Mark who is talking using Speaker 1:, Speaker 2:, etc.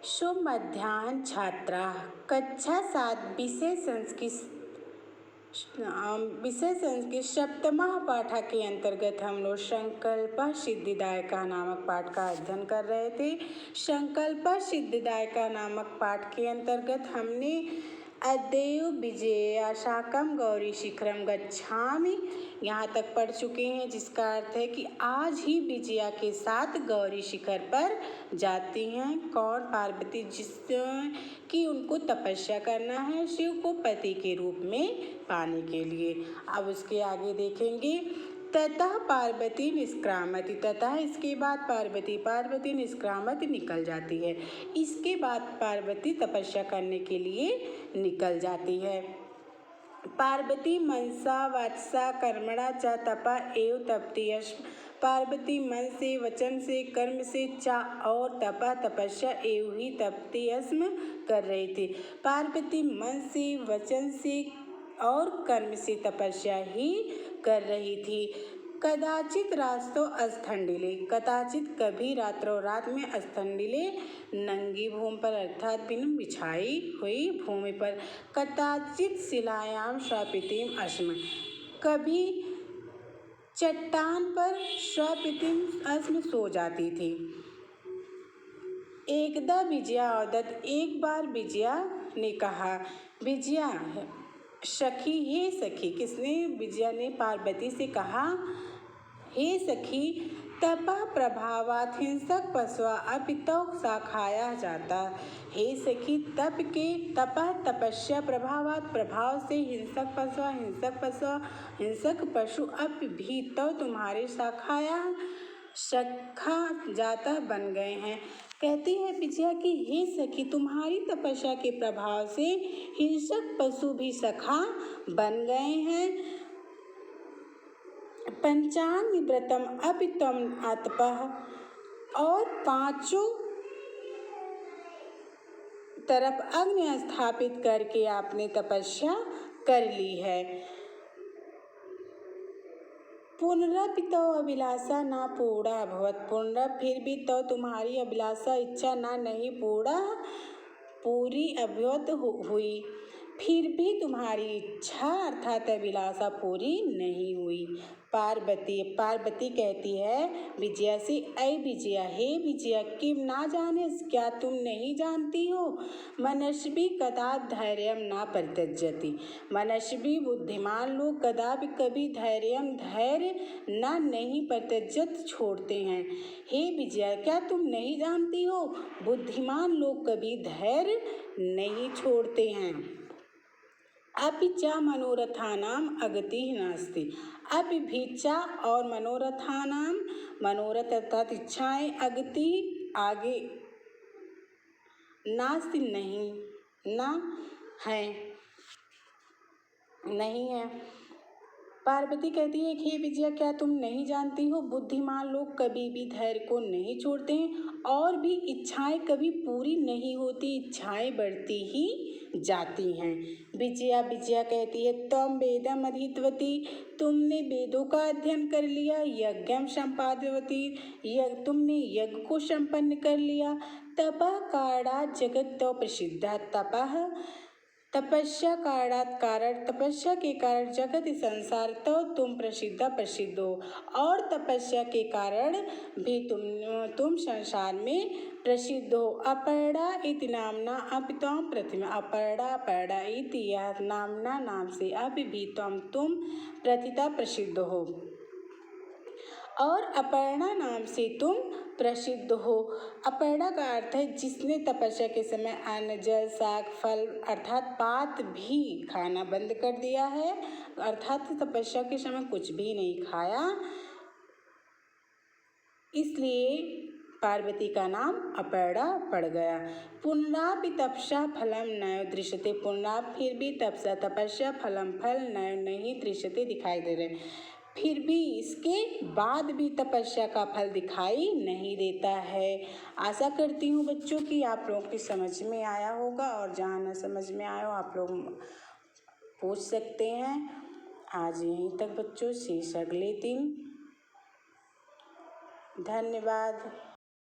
Speaker 1: शुभ मध्याह्न छात्राः। कक्षा 7 विषय संस्कृत सप्तमः पाठ के अंतर्गत हम लोग संकल्प सिद्धिदायका नामक पाठ का अध्ययन कर रहे थे। संकल्प सिद्धिदायका नामक पाठ के अंतर्गत हमने अद्यैव विजया शाकम गौरी शिखरम गच्छामि यहाँ तक पढ़ चुके हैं, जिसका अर्थ है कि आज ही विजया के साथ गौरी शिखर पर जाती हैं। कौन? पार्वती, जिसकी उनको तपस्या करना है शिव को पति के रूप में पाने के लिए। अब उसके आगे देखेंगे। ततः पार्वती निष्क्रामति, ततः इसके बाद पार्वती निष्क्रामति निकल जाती है। इसके बाद पार्वती तपस्या करने के लिए निकल जाती है। पार्वती मनसा वाचा कर्मणा च तपा एव तपति। पार्वती मन से, वचन से, कर्म से, चा और तपा तपस्या एवं ही तपति कर रही थी। पार्वती मन से, वचन से और कर्म से तपस्या ही कर रही थी। कदाचित रास्तों अस्थंडिले, कदाचित कभी रात्रों रात में अस्थंडिले नंगी भूमि पर अर्थात बिना बिछाई हुई भूमि पर। कदाचित शिलायाम स्वापितिम अस्म, कभी चट्टान पर स्वापितिम अस्म सो जाती थी। एकदा विजया औदत, एक बार विजया ने कहा। विजया सखी, हे सखी, किसने? विजया ने पार्वती से कहा, हे सखी, तपः प्रभावात् हिंसक पशवा अपितौ शाखाया जाता। हे सखी, तप के, तपः तपस्या, प्रभावात् प्रभाव से, हिंसक पशु अपितौ तुम्हारे शाखा जाता बन गए हैं। कहती है विजया कि हे सखी, तुम्हारी तपस्या के प्रभाव से हिंसक पशु भी सखा बन गए हैं। पंचांग व्रतम अपितम आतपः, और पांचों तरफ अग्नि स्थापित करके आपने तपस्या कर ली है। पुनरपितो अभिलाषा ना पूरा भवत, पुनः फिर भी तो तुम्हारी अभिलाषा इच्छा ना नहीं पूरी अभ्युत हुई, फिर भी तुम्हारी इच्छा अर्थात अभिलाषा पूरी नहीं हुई। पार्वती कहती है विजया से, ऐ विजया, हे विजया, किम ना जाने, क्या तुम नहीं जानती हो? मनस्वी कदापि धैर्यम ना परित्यजति, मनस्वी बुद्धिमान लोग कदापि कभी धैर्य ना नहीं परित्यजत छोड़ते हैं। हे विजया, क्या तुम नहीं जानती हो? बुद्धिमान लोग कभी धैर्य नहीं छोड़ते हैं। अपि च मनोरथानाम अगतिः नास्ति, अपि भी च और मनोरथानाम, मनोरथ अर्थात इच्छाएं, अगति आगे, नास्ति नहीं, ना है, नहीं है। पार्वती कहती है कि हे विजया, क्या तुम नहीं जानती हो? बुद्धिमान लोग कभी भी धैर्य को नहीं छोड़ते हैं और भी इच्छाएं कभी पूरी नहीं होती, इच्छाएं बढ़ती ही जाती हैं। विजया कहती है त्वं वेदम अधीतवती, तुमने वेदों का अध्ययन कर लिया। यज्ञम संपादवती, तुमने यज्ञ को संपन्न कर लिया। तपः कारणात् जगतो प्रसिद्धा, तपस्या तपस्या के कारण जगत संसार तो तुम प्रसिद्ध हो, और तपस्या के कारण भी तुम संसार में प्रसिद्ध हो। अपर्णा इति नामना अपि त्वं प्रथिमा, अपर्णा इति यह नामना नाम से अभी भी तुम प्रथिता प्रसिद्ध हो, और अपर्णा नाम से तुम प्रसिद्ध हो। अपर्णा का अर्थ है जिसने तपस्या के समय अन्न, जल, शाक, फल अर्थात पात भी खाना बंद कर दिया है, अर्थात तपस्या के समय कुछ भी नहीं खाया, इसलिए पार्वती का नाम अपर्णा पड़ गया। पुनरापि तपस्या फलम नैव दृश्यते, पुनराप फिर भी तपस्या फल नहीं दृश्यते दिखाई दे रहे, फिर भी इसके बाद भी तपस्या का फल दिखाई नहीं देता है। आशा करती हूँ बच्चों कि आप लोगों की समझ में आया होगा, और जहाँ न समझ में आया हो आप लोग पूछ सकते हैं। आज यहीं तक बच्चों, शेष अगले दिन। धन्यवाद।